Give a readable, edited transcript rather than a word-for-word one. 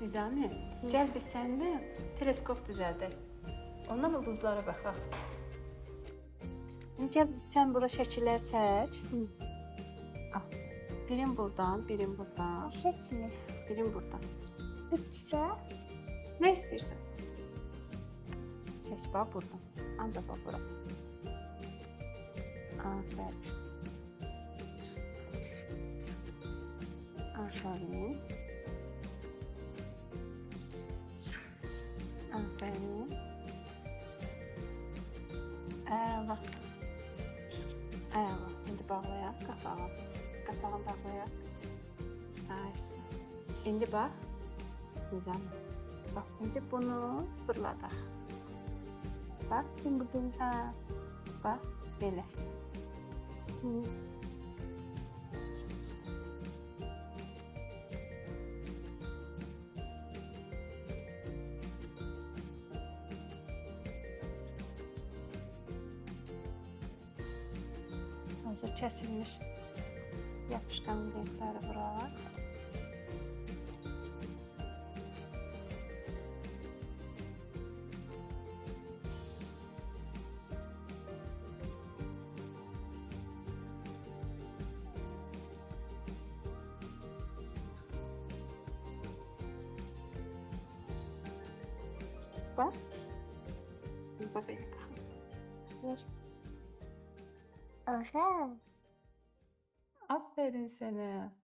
Nizami, gəl biz səninlə teleskop düzəldək. Ondan ulduzlara baxaq. Gəl sən bura şəkillər çək. Al. Birin buradan, birin buradan, Seçin. birin buradan. Üçsə. Nə istəyirsən? Çək bax buradan. Ancaq bax bura. Aferin. Aferin. Aferin. Əla. Əla. İndi bağlayaq qapağı. Qapağını bağlayaq. Ayşə. İndi bax. Nizam. Bax, indi bunu fırladaq. Bax, Şimdi bu. hə. Bax, belə. Hazır kəsilmiş yapışqan lentləri vuraq. Bax. Bax belə bax. Aha. Aferin sənə.